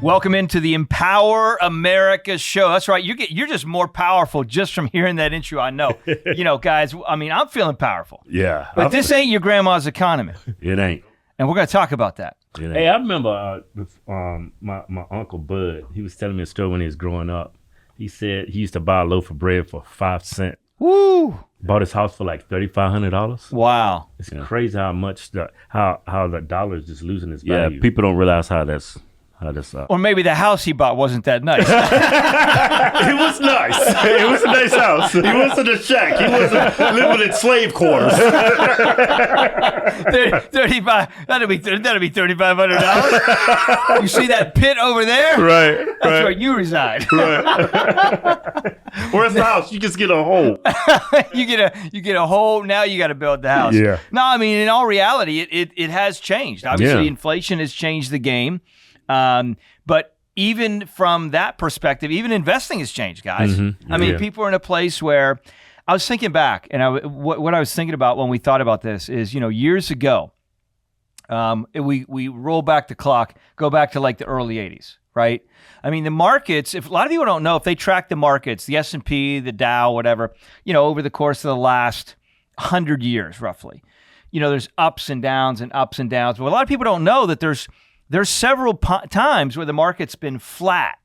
Welcome into the Empower America show. That's right. You're just more powerful just from hearing that intro. I know. Guys, I mean, I'm feeling powerful. Yeah. But this ain't your grandma's economy. It ain't. And we're going to talk about that. Hey, I remember my Uncle Bud, he was telling me a story when he was growing up. He said he used to buy a loaf of bread for 5 cents. Woo! Bought his house for like $3,500. Wow. It's crazy how much how the dollar is just losing its value. Yeah, people don't realize how that's Or maybe the house he bought wasn't that nice. It was nice. It was a nice house. He wasn't a shack. He wasn't living in slave quarters. 35. That'll be $3,500. You see that pit over there? Right. That's where you reside. Right. Where's the house? You just get a hole. You get a hole. Now you got to build the house. Yeah. No, I mean, in all reality, it has changed. Obviously, inflation has changed the game. But even from that perspective, even investing has changed, guys. Mm-hmm. I mean, people are in a place where I was thinking back, and what I was thinking about when we thought about this is, years ago, we roll back the clock, go back to like the early 80s, right? I mean, the markets, if a lot of people don't know, if they track the markets, the S&P, the Dow, whatever, over the course of the last 100 years, roughly, there's ups and downs. But a lot of people don't know that there's several times where the market's been flat.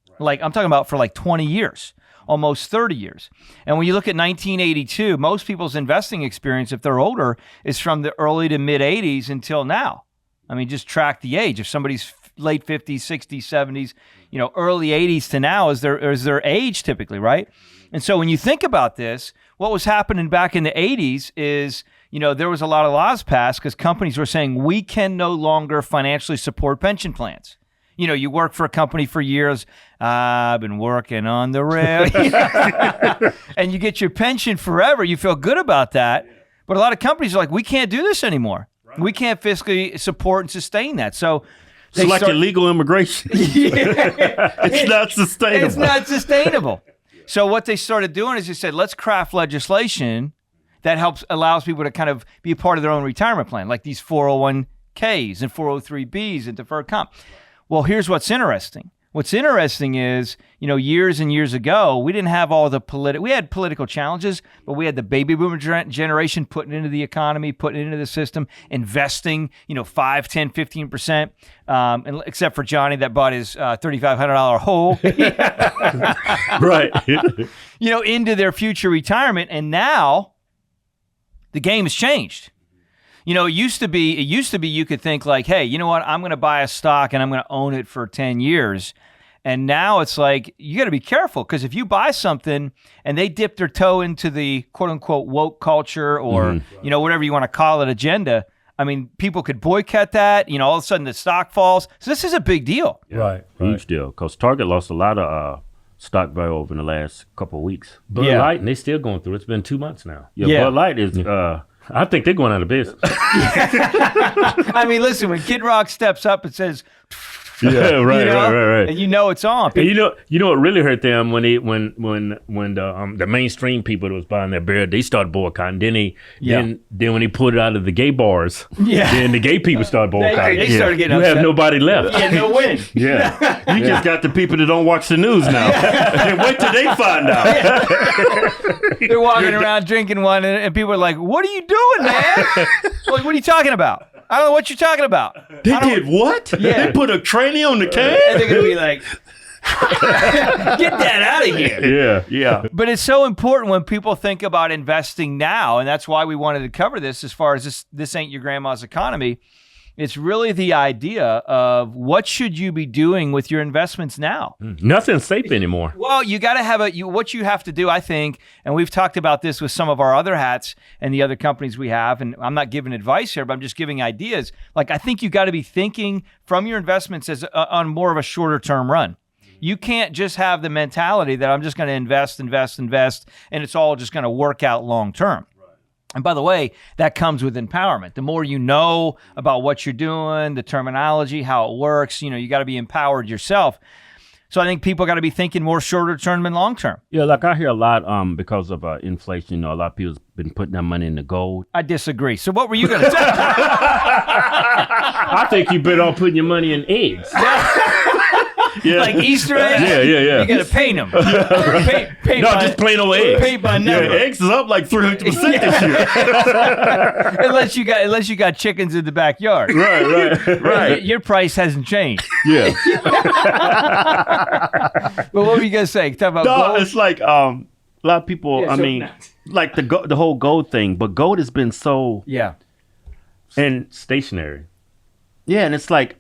Right. Like I'm talking about for like 20 years, almost 30 years. And when you look at 1982, most people's investing experience, if they're older, is from the early to mid 80s until now. I mean, just track the age. If somebody's late 50s, 60s, 70s, early 80s to now is their age typically, right? And so when you think about this, what was happening back in the 80s is, there was a lot of laws passed because companies were saying we can no longer financially support pension plans. You work for a company for years. I've been working on the rail. And you get your pension forever. You feel good about that. But a lot of companies are like, we can't do this anymore. Right. We can't fiscally support and sustain that. So it's like illegal immigration. It's not sustainable. It's not sustainable. So what they started doing is they said, let's craft legislation that allows people to kind of be a part of their own retirement plan, like these 401ks and 403bs and deferred comp. Well, here's what's interesting. What's interesting is, years and years ago, we didn't have all the we had political challenges, but we had the baby boomer generation putting into the economy, putting into the system, investing, 5, 10, 15%, except for Johnny that bought his $3,500 hole. Right. Into their future retirement. And now the game has changed. It used to be you could think like, hey, you know what? I'm going to buy a stock and I'm going to own it for 10 years. And now it's like, you got to be careful because if you buy something and they dip their toe into the quote unquote woke culture or, whatever you want to call it, agenda, I mean, people could boycott that. All of a sudden the stock falls. So this is a big deal. Yeah, right. Huge deal. Because Target lost a lot of stock value over in the last couple of weeks. Bud Light, and they still going through it. It's been 2 months now. Bud Light is... I think they're going out of business. I mean, listen, when Kid Rock steps up and says, right. And it's on. And you know what really hurt them when the mainstream people that was buying their beer, they started boycotting. Then when he put it out of the gay bars, then the gay people started boycotting. They started getting upset. You have nobody left. Yeah, no win. Yeah. You just got the people that don't watch the news now. And wait till they find out. They're walking around drinking one, and people are like, "What are you doing, man?" Like, what are you talking about? I don't know what you're talking about. They did what? Yeah. They put a tranny on the can? And they're going to be like, get that out of here. Yeah. But it's so important when people think about investing now, and that's why we wanted to cover this as far as this ain't your grandma's economy. It's really the idea of what should you be doing with your investments now? Nothing's safe anymore. Well, you got to have what you have to do, I think, and we've talked about this with some of our other hats and the other companies we have, and I'm not giving advice here, but I'm just giving ideas. Like, I think you got to be thinking from your investments as on more of a shorter term run. You can't just have the mentality that I'm just going to invest, and it's all just going to work out long term. And by the way, that comes with empowerment. The more you know about what you're doing, the terminology, how it works, you got to be empowered yourself. So I think people got to be thinking more shorter term than long term. Yeah, like I hear a lot because of inflation, a lot of people's been putting their money into gold. I disagree. So what were you going to say? I think you better off putting your money in eggs. Like Easter eggs. Yeah. You got to paint them. Paint no, just plain old eggs. Paint by number. Eggs is up like 300% this year. unless you got chickens in the backyard. Right. Your price hasn't changed. Yeah. But what were you gonna say? Talk about gold? It's like a lot of people. Like the whole gold thing, but gold has been so and stationary. Yeah, and it's like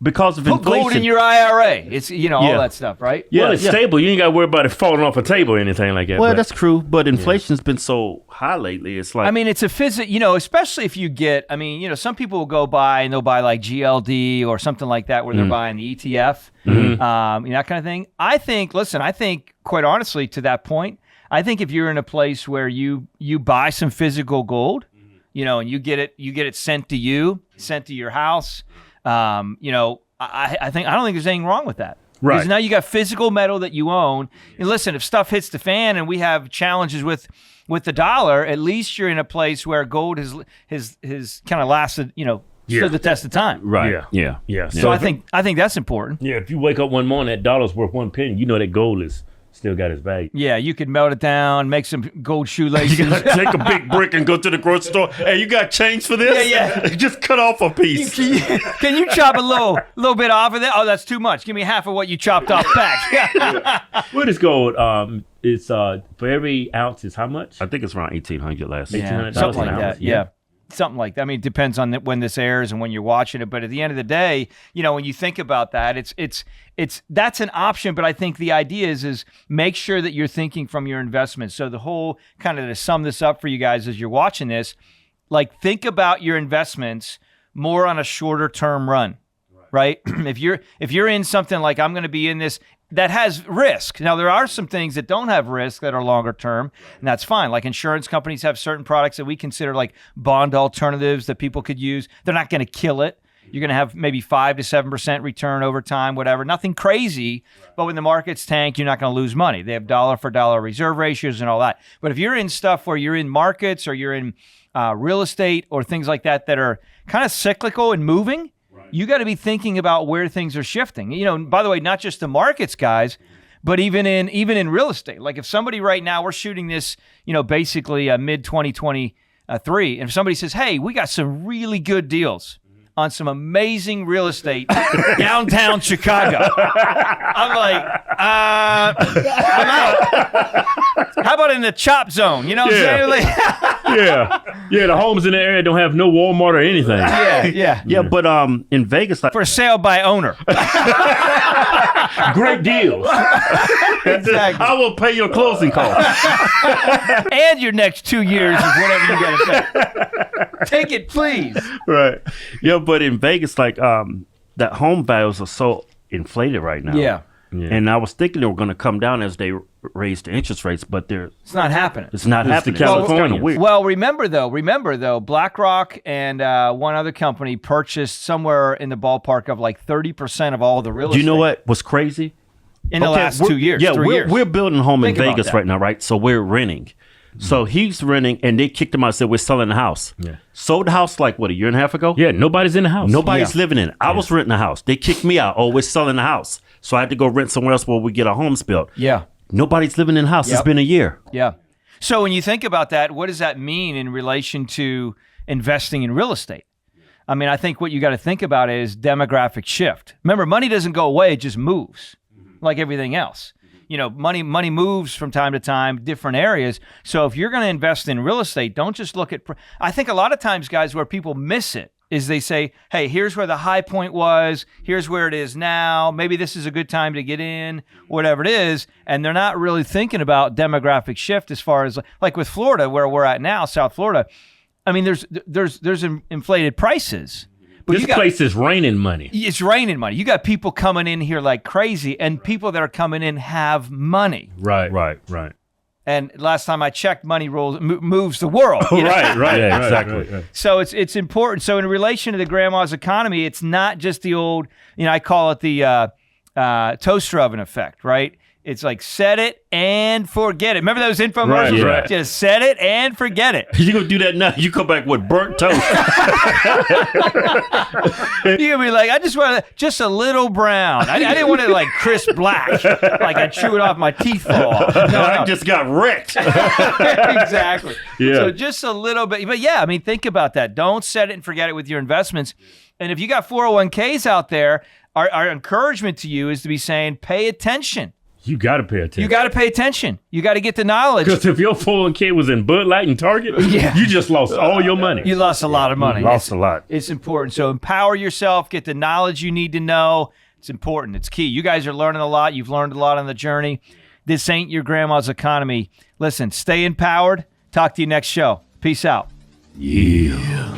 because of Put inflation. gold in your IRA. It's all that stuff, right? Yeah, well, it's stable. You ain't got to worry about it falling off a table or anything like that. Well, that's true, but inflation's been so high lately. It's like it's a especially if you get. Some people will go buy and they'll buy like GLD or something like that where they're buying the ETF, that kind of thing. I think quite honestly to that point, I think if you're in a place where you buy some physical gold, and you get it sent to your house. I don't think there's anything wrong with that. Right. Because now you got physical metal that you own. And listen, if stuff hits the fan and we have challenges with the dollar, at least you're in a place where gold has kind of lasted, stood the test of time. right. Yeah. So I think that's important. Yeah, if you wake up one morning, that dollar's worth 1 penny, you know that gold is still got its value. Yeah, you could melt it down, make some gold shoelaces. You gotta take a big brick and go to the grocery store. Hey, you got change for this? Yeah. Just cut off a piece. Can you chop a little bit off of that? Oh, that's too much. Give me half of what you chopped off back. What is gold? It's for every ounce is how much? I think it's around 1,800 last year. $1,800 something an like ounce. that. Yeah. Something like that. It depends on when this airs and when you're watching it. But at the end of the day, when you think about that, it's that's an option. But I think the idea is make sure that you're thinking from your investments. So the whole kind of to sum this up for you guys as you're watching this, like think about your investments more on a shorter term run, right? If you're in something like I'm going to be in this that has risk. Now, there are some things that don't have risk that are longer term, and that's fine. Like insurance companies have certain products that we consider like bond alternatives that people could use. They're not going to kill it. You're going to have maybe 5 to 7% return over time, whatever. Nothing crazy, but when the markets tank, you're not going to lose money. They have dollar for dollar reserve ratios and all that. But if you're in stuff where you're in markets or you're in real estate or things like that are kind of cyclical and moving, you got to be thinking about where things are shifting. By the way, not just the markets, guys, but even in real estate. Like if somebody right now, we're shooting this, basically mid 2023, and if somebody says, "Hey, we got some really good deals on some amazing real estate downtown Chicago," I'm like, I'm out. How about in the chop zone? You know what I'm saying? Like, yeah. The homes in the area don't have no Walmart or anything. Yeah, but in Vegas, like for sale by owner. Great deals. Exactly. I will pay your closing costs. And your next 2 years is whatever you got to pay. Take it, please. Right. Yeah, but in Vegas, like that home values are so inflated right now. Yeah. And I was thinking they were going to come down as they raised the interest rates, but it's not happening. It's not happening. California. Well, remember though, BlackRock and one other company purchased somewhere in the ballpark of like 30% of all the real estate. Do you know what was crazy? In the last 2 years, Yeah, 3 years. We're building a home Think in about Vegas that. right now, right? So we're renting. So he's renting, and they kicked him out and said, we're selling the house. Yeah. Sold the house like, a year and a half ago? Yeah, nobody's in the house. Nobody's living in it. I was renting the house. They kicked me out. Oh, we're selling the house. So I had to go rent somewhere else where we get our homes built. Yeah. Nobody's living in the house. Yep. It's been a year. Yeah. So when you think about that, what does that mean in relation to investing in real estate? I think what you got to think about is demographic shift. Remember, money doesn't go away. It just moves like everything else. Money moves from time to time, different areas. So if you're going to invest in real estate, don't just look at, I think a lot of times, guys, where people miss it is they say, hey, here's where the high point was. Here's where it is now. Maybe this is a good time to get in, whatever it is. And they're not really thinking about demographic shift as far as like with Florida, where we're at now, South Florida. There's inflated prices. But This place is raining money. It's raining money. You got people coming in here like crazy, and people that are coming in have money. Right. And last time I checked, money moves the world. Right. Yeah, exactly. Right. So it's important. So in relation to the grandma's economy, it's not just the old, I call it the toaster oven effect, right? It's like set it and forget it. Remember those infomercials? Right. Just set it and forget it. You're going to do that now. You come back with burnt toast. You're going to be like, I just want just a little brown. I didn't want it like crisp black, like I chew it off my teeth fall off. No. I just got wrecked. Exactly. Yeah. So just a little bit. But yeah, I mean, think about that. Don't set it and forget it with your investments. And if you got 401ks out there, our encouragement to you is to be saying, pay attention. You got to pay attention. You got to pay attention. You got to get the knowledge. Because if your 401k was in Bud Light and Target, you just lost all your money. You lost a lot of money. You lost a lot. It's important. So empower yourself. Get the knowledge you need to know. It's important. It's key. You guys are learning a lot. You've learned a lot on the journey. This ain't your grandma's economy. Listen, stay empowered. Talk to you next show. Peace out. Yeah.